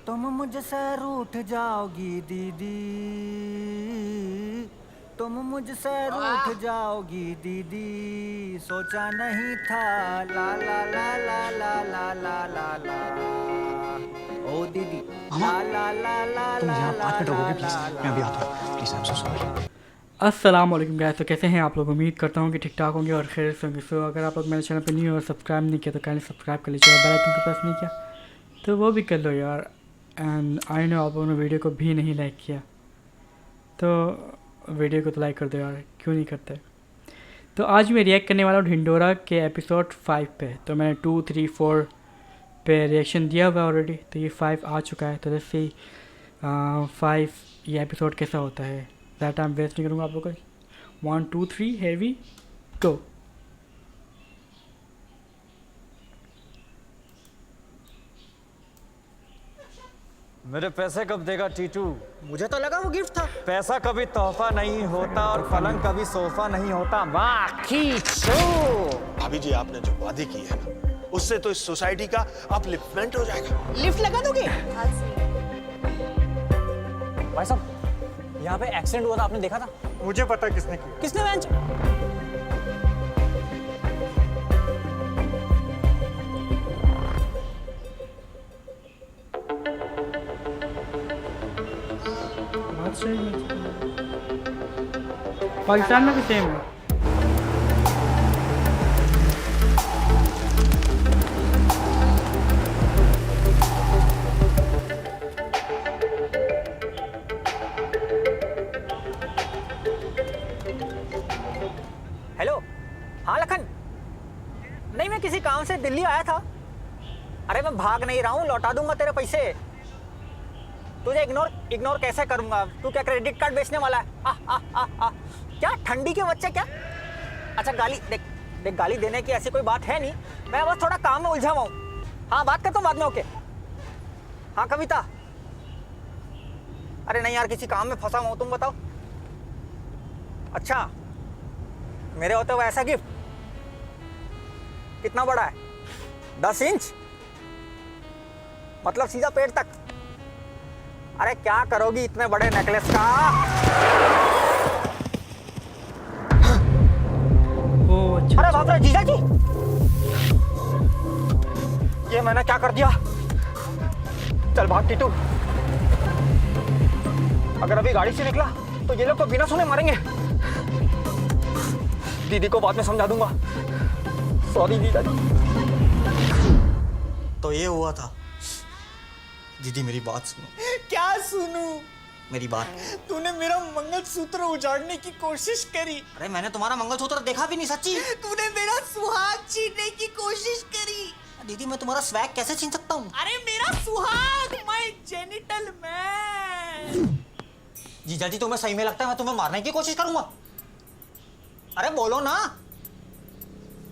तुम मुझसे रूठ जाओगी दीदी, तुम मुझसे रूठ जाओगी दीदी, सोचा नहीं था। ला ला ला ला ला ला ला ला ला ओ दीदी, ला ला ला ला तुम ला यहाँ 5 ला मिनट ला रुकोगे प्लीज? ला मैं अभी आता हूँ please. I am so sorry. अस्सलाम वालेकुम गाइस, तो कैसे हैं आप लोग? उम्मीद करता हूँ कि ठीक ठाक होंगे और खैर से होंगे। सो अगर आप लोग मेरे चैनल पर न्यू और सब्सक्राइब नहीं किया तो काइंडली सब्सक्राइब कर लीजिए और बेल आइकन को प्रेस नहीं किया तो वो भी कर लो यार। एंड आई नो आप लोगों ने वीडियो को भी नहीं लाइक किया तो वीडियो को तो लाइक कर दो यार, क्यों नहीं करते। तो आज मैं रिएक्ट करने वाला हूँ ढिंडोरा के एपिसोड 5 पे। तो मैंने 2, 3, 4 पे रिएक्शन दिया हुआ ऑलरेडी, तो ये 5 आ चुका है। तो जैसे 5 ये एपिसोड कैसा होता है, ज़्यादा टाइम वेस्ट नहीं करूँगा आप लोगों को। 1, 2, 3 here we go। मेरे पैसे कब देगा टीटू? मुझे तो लगा वो गिफ्ट था। पैसा कभी तोहफा नहीं होता और पलंग कभी सोफा नहीं होता। माँ खींचो। भाभी जी, आपने जो वादे की है ना, उससे तो इस सोसाइटी का अपलिफ्टमेंट हो जाएगा। लिफ्ट लगा दोगे? भाई साहब, यहाँ पे एक्सीडेंट हुआ था, आपने देखा था? मुझे पता किसने किया। किसने बेंच? बात सही है, पाकिस्तान में भी सेम है। हेलो, हाँ लखन। नहीं, मैं किसी काम से दिल्ली आया था। अरे मैं भाग नहीं रहा हूँ, लौटा दूंगा तेरे पैसे। तुझे इग्नोर कैसे करूंगा? तू क्या क्रेडिट कार्ड बेचने वाला है? क्या ठंडी के बच्चे क्या? अच्छा गाली देख, गाली देने की ऐसी कोई बात है नहीं। मैं बस थोड़ा काम में उलझा हुआ हूँ। हाँ, बात करता हूँ बाद में। ओके। हाँ कविता। अरे नहीं यार, किसी काम में फंसा हुआ हूँ, तुम बताओ। अच्छा, मेरे होते हुए ऐसा गिफ्ट कितना बड़ा है? 10 इंच? मतलब सीधा पेट तक? अरे क्या करोगी इतने बड़े नेकलेस का? ओ अच्छा। अरे बाप रे जीजा जी, ये मैंने क्या कर दिया? चल भाग टीटू। अगर अभी गाड़ी से निकला तो ये लोग तो बिना सुने मारेंगे। दीदी को बाद में समझा दूंगा। सॉरी जीजा जी। तो ये हुआ था। दीदी मेरी बात सुनो। क्या सुनूं? मेरी बात। तूने मेरा मंगलसूत्र उजाड़ने की कोशिश करी। अरे मैंने तुम्हारा मंगलसूत्र देखा भी नहीं सच्ची। तूने मेरा सुहाग छीनने की कोशिश करी। दीदी मैं तुम्हारा स्वैग कैसे छीन सकता हूँ? अरे मेरा सुहाग, माय जेनिटल मैन। जीजा जी तुम्हें सही में लगता है मैं तुम्हें मारने की कोशिश करूंगा? अरे बोलो ना।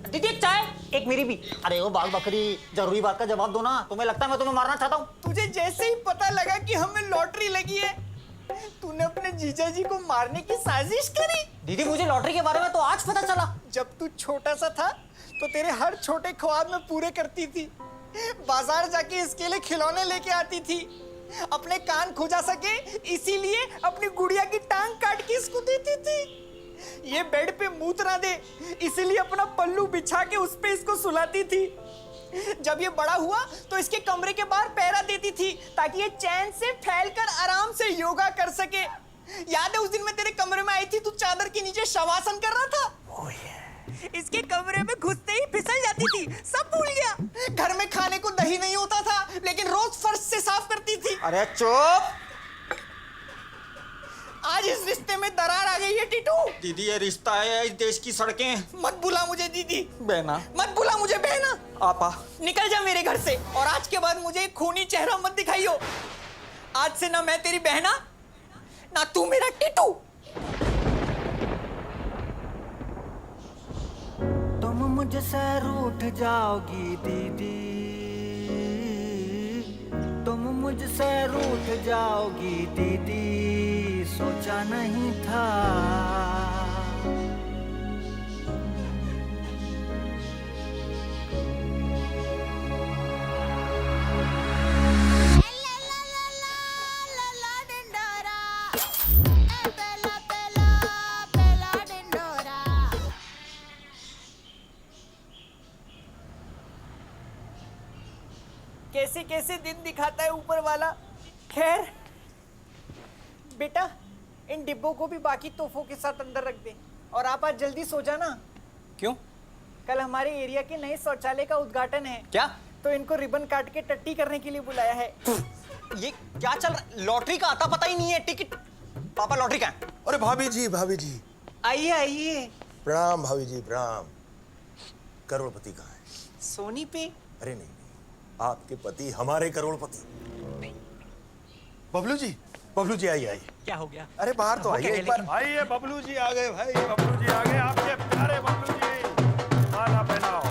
दीदी एक चाय, एक मेरी भी। अरे वो बाल बकरी, जरूरी बात का जवाब दो ना। तुम्हें लगता है मैं तुम्हें मारना चाहता हूँ? तुझे जैसे ही पता लगा कि हमें लॉटरी लगी है, तूने अपने जीजा जी को मारने की साजिश करी। दीदी मुझे लॉटरी के बारे में तो आज पता चला। जब तू छोटा सा था तो तेरे हर छोटे ख्वाब में पूरे करती थी। बाजार जाके इसके लिए खिलौने लेके आती थी। अपने कान खुजा सके इसीलिए अपनी गुड़िया की टांग काट के इसको देती थी। ये बेड पे मूत ना दे इसीलिए अपना पल्लू बिछा के उस पे इसको सुलाती थी। जब ये बड़ा हुआ तो इसके कमरे के बाहर पैरा देती थी ताकि ये चैन से फैलकर आराम से योगा कर सके। याद है उस दिन मैं तेरे कमरे में आई थी, तू चादर के नीचे शवासन कर रहा था। इसके कमरे में घुसते ही फिसल जाती थी, सब भूल गया। घर में खाने को दही नहीं होता था लेकिन रोज फर्श से साफ करती थी। अरे चुप। आज इस रिश्ते में दरार आ गई है टीटू। दीदी ये रिश्ता है, इस देश की सड़कें। मत बुला मुझे दीदी। बहना। मत बुला मुझे बहना। आपा। निकल जा मेरे घर से और आज के बाद मुझे एक खूनी चेहरा मत दिखाइयो। आज से ना मैं तेरी बहना ना तू मेरा टीटू। तुम मुझसे रूठ जाओगी दीदी, तुम मुझसे रूठ जाओगी दीदी, सोचा नहीं था। कैसे दिन दिखाता है ऊपर वाला। खैर बेटा, इन डिब्बों को भी बाकी तोहफों के साथ अंदर रख दे और आप आज जल्दी सो जाना। क्यों? कल हमारे एरिया के नए शौचालय का उद्घाटन है। क्या? तो इनको रिबन काट के टट्टी करने के लिए बुलाया है। ये क्या चल रहा है? लॉटरी का आता पता ही नहीं है। टिकट पापा, लॉटरी का है? अरे भाभी जी आइए आइए। प्रणाम भाभी जी प्रणाम। करोड़पति कहाँ है? सोनी पे। अरे नहीं, आपके पति हमारे करोड़पति। बबलू जी आइए। क्या हो गया? अरे बाहर तो आइए एक बार। आइए बबलू जी आ गए भाई, बबलू जी आ गए, आपके प्यारे बबलू जी। माला पहनाओ।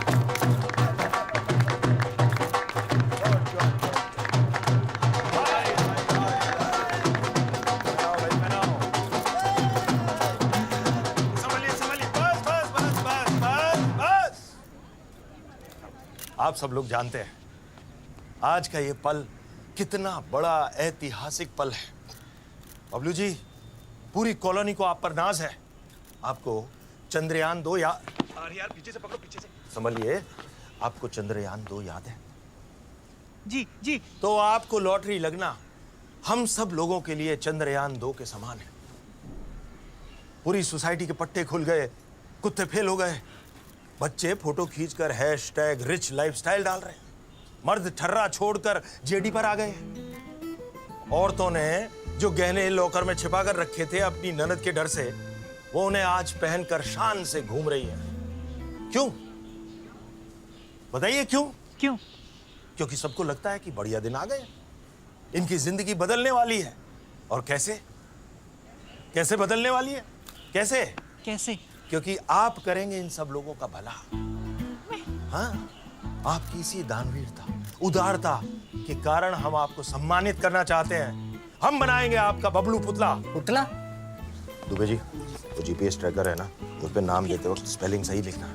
संभलिए, बस। आप सब लोग जानते हैं आज का ये पल कितना बड़ा ऐतिहासिक पल है। बबलू जी, पूरी कॉलोनी को आप पर नाज है। आपको चंद्रयान 2 यार पीछे से पकड़ो, पीछे से संभलिए। आपको चंद्रयान 2 याद है? जी। तो आपको लॉटरी लगना हम सब लोगों के लिए चंद्रयान 2 के समान है। पूरी सोसाइटी के पट्टे खुल गए, कुत्ते फेल हो गए, बच्चे फोटो खींचकर #रिच लाइफस्टाइल डाल रहे हैं, मर्द ठर्रा छोड़कर जेडी पर आ गए, औरतों ने जो गहने लॉकर में छिपा कर रखे थे अपनी ननद के डर से, वो उन्हें आज पहनकर शान से घूम रही है। क्यों बताइए क्यों? क्योंकि सबको लगता है कि बढ़िया दिन आ गए, इनकी जिंदगी बदलने वाली है। और कैसे बदलने वाली है? कैसे? क्योंकि आप करेंगे इन सब लोगों का भला। हाँ, आपकी इसी दानवीरता, उदारता के कारण हम आपको सम्मानित करना चाहते हैं। हम बनाएंगे आपका बबलू पुतला। दुबे जी, वो जीपीएस ट्रैकर है ना, उस पे नाम देते वक्त स्पेलिंग सही लिखना,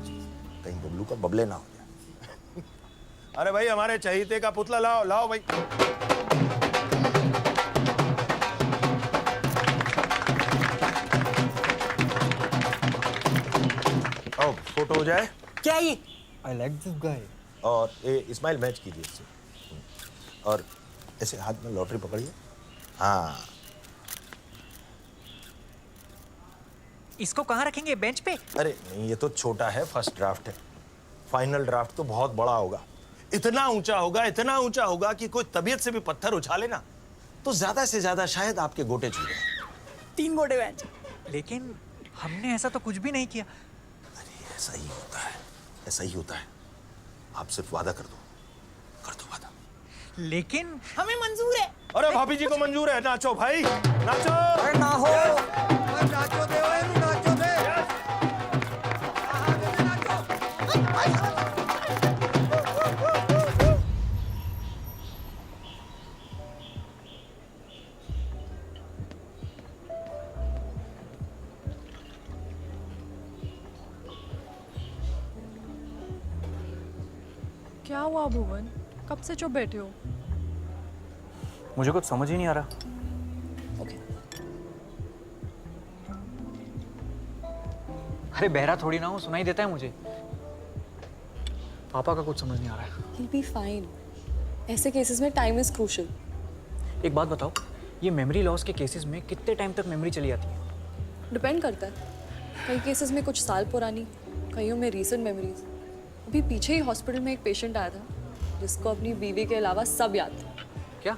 कहीं बबलू का बबले ना हो जाए। अरे भाई, हमारे चहीते का पुतला लाओ भाई। आओ, फोटो हो जाए। क्या ये? I like this guy. और ये स्माइल मैच कीजिए इससे। और ऐसे हाथ में लॉटरी पकड़िए। हाँ, इसको कहाँ रखेंगे? बेंच पे? अरे नहीं, ये तो छोटा है, फर्स्ट ड्राफ्ट है। फाइनल ड्राफ्ट तो बहुत बड़ा होगा, इतना ऊंचा होगा कि कोई तबीयत से भी पत्थर उछाले ना तो ज्यादा से ज्यादा शायद आपके गोटे छूटे। 3 गोटे बेंच। लेकिन हमने ऐसा तो कुछ भी नहीं किया। अरे ऐसा ही होता है। आप सिर्फ वादा कर दो वादा। लेकिन हमें मंजूर है। अरे भाभी जी को मंजूर है, नाचो भाई, नाचो। अरे ना हो। नाचो दे, नाचो दे। क्या हुआ भुवन, कब से चुप बैठे हो? मुझे कुछ समझ ही नहीं आ रहा। अरे बहरा थोड़ी ना हूँ, सुनाई देता है मुझे। पापा का कुछ समझ नहीं आ रहा है। He'll be fine. ऐसे केसेस में टाइम इज क्रूशियल। एक बात बताओ, ये मेमोरी लॉस के केसेस में कितने टाइम तक मेमोरी चली जाती है? डिपेंड करता है, कई केसेस में कुछ साल पुरानी, कईयों में रीसेंट मेमोरीज। अभी पीछे ही हॉस्पिटल में एक पेशेंट आया था जिसको अपनी बीवी के अलावा सब याद था। क्या?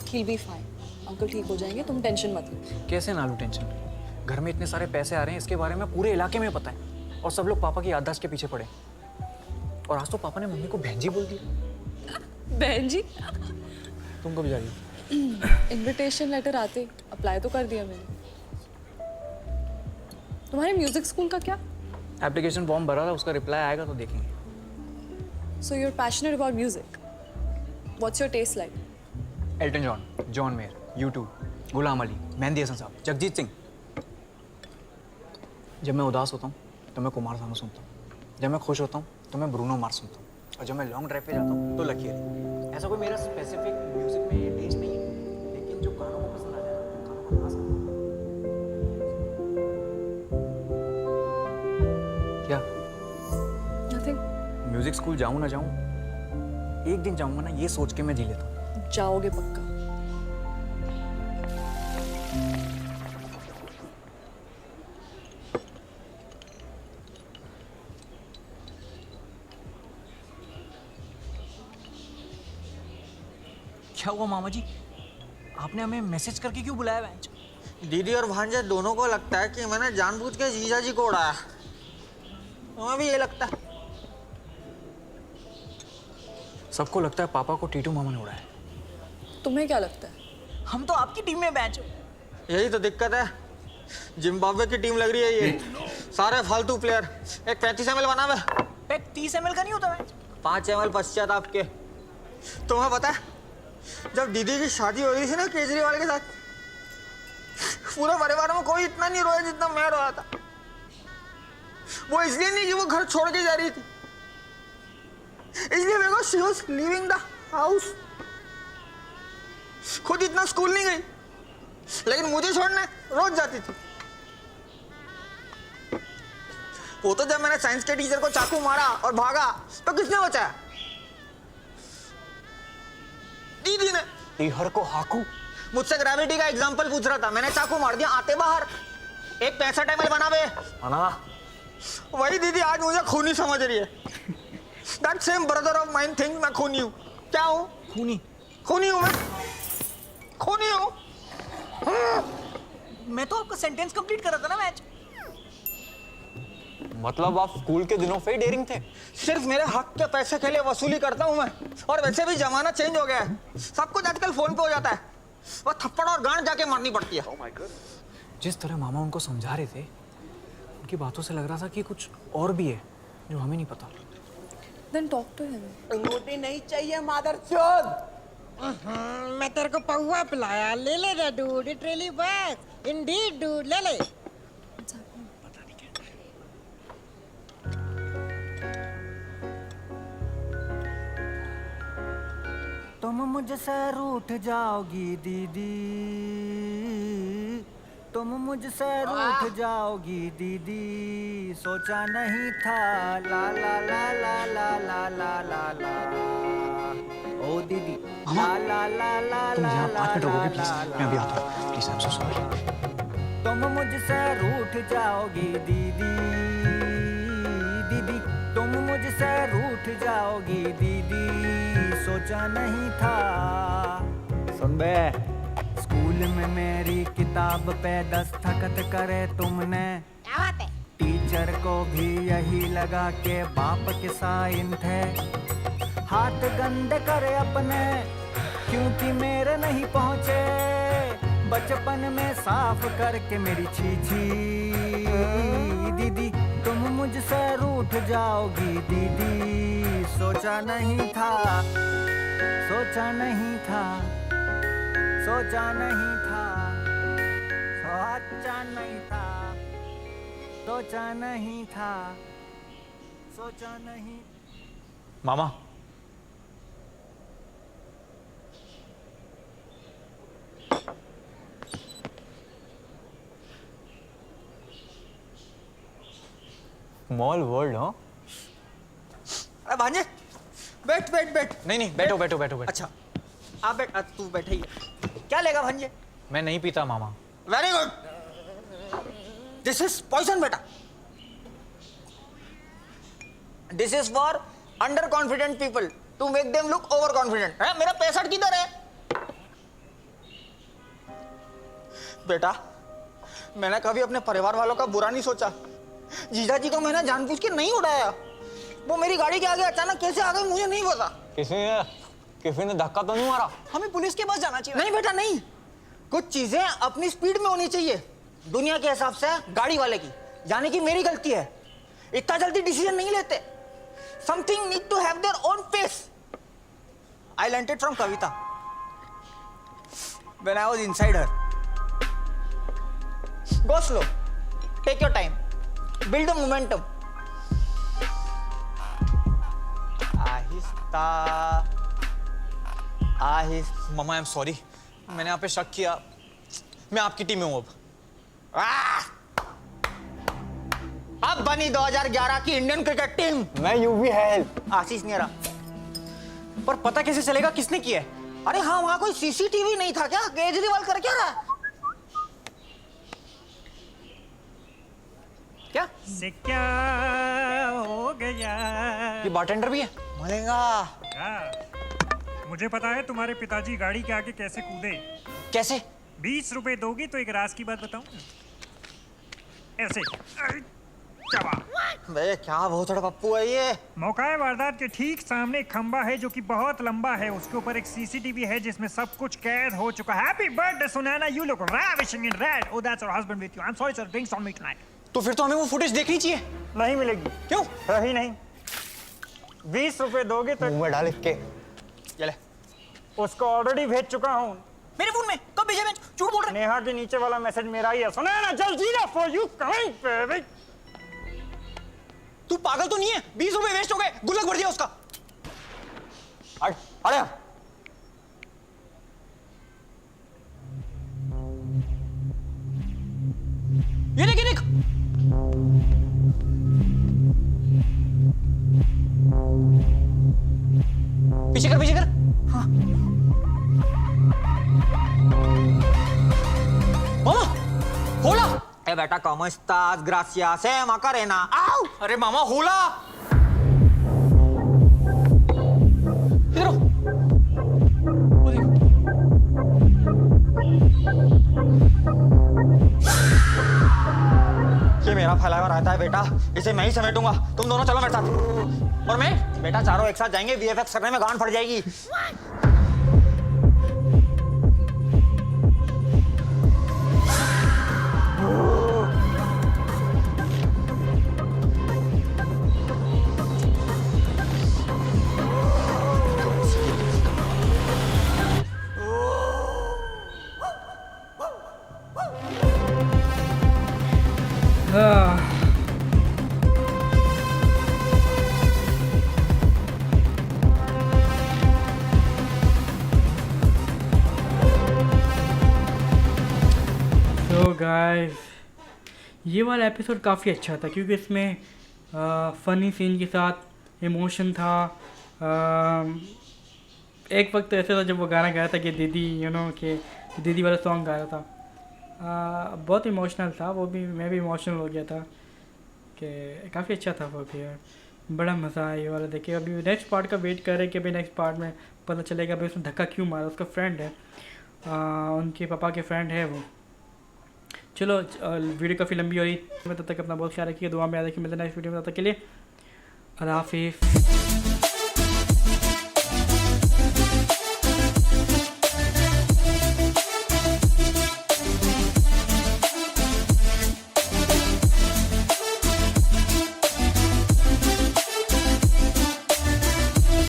He'll be fine. अंकल ठीक हो जाएंगे, तुम टेंशन मत लो। कैसे ना लूं टेंशन? घर में इतने सारे पैसे आ रहे हैं, इसके बारे में पूरे इलाके में पता है, और सब लोग पापा की याददाश्त के पीछे पड़े। और आज तो पापा ने मम्मी को बहन जी बोल दिया। बहन जी? तुम कब जा रही हो? इनविटेशन लेटर आते अप्लाई तो कर दिया मैंने। तुम्हारे म्यूजिक स्कूल का क्या? एप्लीकेशन फॉर्म भरा था, उसका रिप्लाई आएगा तो देखेंगे। So you are passionate about music. What's your taste like? Elton John, John Mayer, U2, Ghulam Ali, Mehdi Hassan Sahab, Jagjit Singh. जब मैं उदास होता हूँ तो मैं कुमार सानू सुनता हूँ, जब मैं खुश होता हूँ तो मैं ब्रूनो मार्स सुनता हूँ, और जब मैं लॉन्ग ड्राइव पे जाता हूँ तो लकी अली। ऐसा कोई मेरा स्पेसिफिक म्यूजिक में टेस्ट नहीं है, लेकिन जो कानों को पसंद आ जाए उन कानों को नाज करता हूँ। क्या? नथिंग। म्यूजिक स्कूल जाऊं ना जाऊं, एक दिन जाऊंगा ना, ये सोच के मैं जी लेता हूँ। जाओगे पक्का? क्या हुआ मामा जी, आपने हमें मैसेज करके क्यों बुलाया बेंच? दीदी और भांजे दोनों को लगता है कि मैंने जानबूझ के जीजा जी को उड़ाया। तुम्हें भी ये लगता है? सबको लगता है पापा को टीटू मामा ने उड़ाया। तुम्हें क्या लगता है? हम तो आपकी टीम में बेंच। यही तो दिक्कत है, जिम्बाब्वे की टीम लग रही है ये, सारे फालतू प्लेयर। एक 35 ml बना हुआ, पैक 30 ml का नहीं होता बेंच। 5 ml पश्चात आपके। तुम्हें पता है जब दीदी की शादी हो रही थी ना केजरीवाल के साथ, पूरे परिवार में कोई इतना नहीं रोया जितना मैं रोया था। वो इसलिए नहीं कि वो घर छोड़ के जा रही थी, इसलिए because she was leaving the house. खुद इतना स्कूल नहीं गई, लेकिन मुझे छोड़ने रोज जाती थी। वो तो जब मैंने साइंस के टीचर को चाकू मारा और भागा तो किसने बचाया? दीदी ने। टीहर को हाकू। मुझसे ग्रेविटी का एग्जांपल पूछ रहा था, मैंने चाकू मार दिया आते बाहर। एक 65 ml बना बे अना वही दीदी आज मुझे खूनी समझ रही है। That same brother of mine think मैं खूनी हूँ। क्या हूँ? खूनी। खूनी हूँ मैं, खूनी हूँ। मैं तो आपका सेंटेंस कंप्लीट कर रहा था ना मैच। मतलब आप स्कूल के दिनों से ही डेयरिंग थे? सिर्फ मेरे हक के पैसे के लिए वसूली करता हूँ मैं। और वैसे भी जमाना चेंज हो गया है, सब कुछ आजकल फोन पे हो जाता है। वो थप्पड़ और गांड जाके मारनी पड़ती है। जिस तरह मामा उनको समझा रहे थे, उनकी बातों से लग रहा था कि कुछ और भी है जो हमें नहीं पता। Then talk to him. रोटी नहीं चाहिए मादरचोद। मैं तेरे को पौवा पिलाया, ले ले रे dude, it really works Indeed dude, ले ले। तुम मुझसे रूठ जाओगी दीदी, तुम मुझसे रूठ जाओगी दीदी, सोचा नहीं था। ला ला ला ला ला ला ला ला ला ओ दीदी, ला ला ला ला तुम ला यहाँ ला 5 मिनट रुकोगे प्लीज? ला मैं अभी आता हूँ। Please I am so sorry. तुम मुझसे रूठ जाओगी दीदी, दीदी तुम मुझसे रूठ जाओगी दीदी, सोचा नहीं था। सुन बे, स्कूल में मेरी किताब पे दस्तखत करे तुमने, क्या बात है? टीचर को भी यही लगा के बाप के साइन थे। हाथ गंदे करे अपने क्योंकि मेरे नहीं पहुंचे, बचपन में साफ करके मेरी छीछी। दीदी तुम मुझसे रूठ जाओगी दीदी, सोचा नहीं था, सोचा नहीं था, सोचा नहीं था, सोचा नहीं था, सोचा नहीं था, सोचा नहीं। मामा स्मॉल वर्ल्ड। हाँ अरे भांजे बैठ बैठ बैठ। नहीं नहीं, बैठो बैठो बैठो बैठो। अच्छा आप बैठ, तू बैठे ही है। क्या लेगा भांजे? मैं नहीं पीता मामा। Very good, this is poison बेटा। This is for under confident people to make them look over confident. है मेरा 65 किधर है बेटा? मैंने कभी अपने परिवार वालों का बुरा नहीं सोचा। जीजा जी को मैंने जानबूझ के नहीं उड़ाया। वो मेरी गाड़ी के आगे अचानक कैसे आ गए मुझे नहीं पता। किसी ने धक्का तो नहीं मारा? हमें पुलिस के पास जाना चाहिए। नहीं बेटा नहीं, कुछ चीजें अपनी स्पीड में होनी चाहिए दुनिया के हिसाब से गाड़ी वाले की, यानी कि मेरी गलती है। इतना जल्दी डिसीजन नहीं लेते। Something need to have their own pace. I learned it from Kavita when I was inside her. Go slow, take your time, build the momentum. आहिस्ता आहिस्ता। मामा आई एम सॉरी, मैंने आप पे शक किया। मैं आपकी टीम में हूं अब। अब बनी 2011 की इंडियन क्रिकेट टीम। मैं यूवी हेल्प। आशीष नेहरा। पर पता कैसे चलेगा किसने किया है? अरे हाँ, वहां कोई सीसीटीवी नहीं था क्या? केजरीवाल कर क्या रहा है? क्या से क्या हो गया? ये बारटेंडर भी है। मलेगा मुझे पता है तुम्हारे पिताजी गाड़ी के आगे कैसे कूदे। कैसे? 20 रुपए दोगी तो एक राज की बात बताऊं? ऐसे चबा। बे क्या भोसड़ा पप्पू है ये? मौका है वारदात के ठीक सामने एक खंबा है जो कि बहुत लंबा है। उसके ऊपर एक सीसीटीवी है जिसमें सब कुछ कैद हो चुका है। Happy birthday Sunaina, you look ravishing in red. Oh, that's your husband with you. I'm sorry sir, drinks on me tonight. तो फिर तो हमें वो फुटेज देखनी चाहिए। नहीं मिलेगी। क्यों? है ही नहीं। 20 रुपए दोगे तो मुंह में डाल के। ये ले। उसको ऑलरेडी भेज चुका हूँ। मेरे फोन में कब भेजा? मैं झूठ बोल रहा है। नेहा के नीचे वाला मैसेज मेरा ही है। Sunaina jaljeera for you coming baby. तू पागल तो नहीं है? 20 रुपए वेस्ट हो गए, गुल्लक भर दिया उसका। हट हट यार। ये देख, ये देख। पीछे कर, पीछे कर। हाँ। मामा, होला। ए बेटा, ¿cómo estás? Gracias, Macarena. ¡Au! अरे मामा, होला। इधर आओ। वो देख। ये मेरा फैलाया हुआ रहता है बेटा, इसे मैं ही समेटूंगा। तुम दोनों चलो मेरे साथ। और मैं? बेटा चारों एक साथ जाएंगे, वीएफएक्स करने में गांड फट जाएगी। तो गाइस, ये वाला एपिसोड काफ़ी अच्छा था क्योंकि इसमें फ़नी सीन के साथ इमोशन था। एक वक्त ऐसा था जब वो गाना गाया था कि दीदी कि दीदी वाला सॉन्ग गाया था। बहुत इमोशनल था वो भी, मैं भी इमोशनल हो गया था कि काफ़ी अच्छा था वो भी यार। बड़ा मज़ा आया ये वाला देखिए। अभी नेक्स्ट पार्ट का वेट कर रहे कि अभी नेक्स्ट पार्ट में पता चलेगा भाई उसने धक्का क्यों मारा। उसका फ्रेंड है, उनके पापा के फ्रेंड है वो। चलो वीडियो काफ़ी लंबी हो रही। मैं तब तक अपना बहुत ख्याल रखिए, दुआ में याद रखिए। मिलते हैं नेक्स्ट वीडियो में, तब तक के लिए अल्लाह हाफिज़।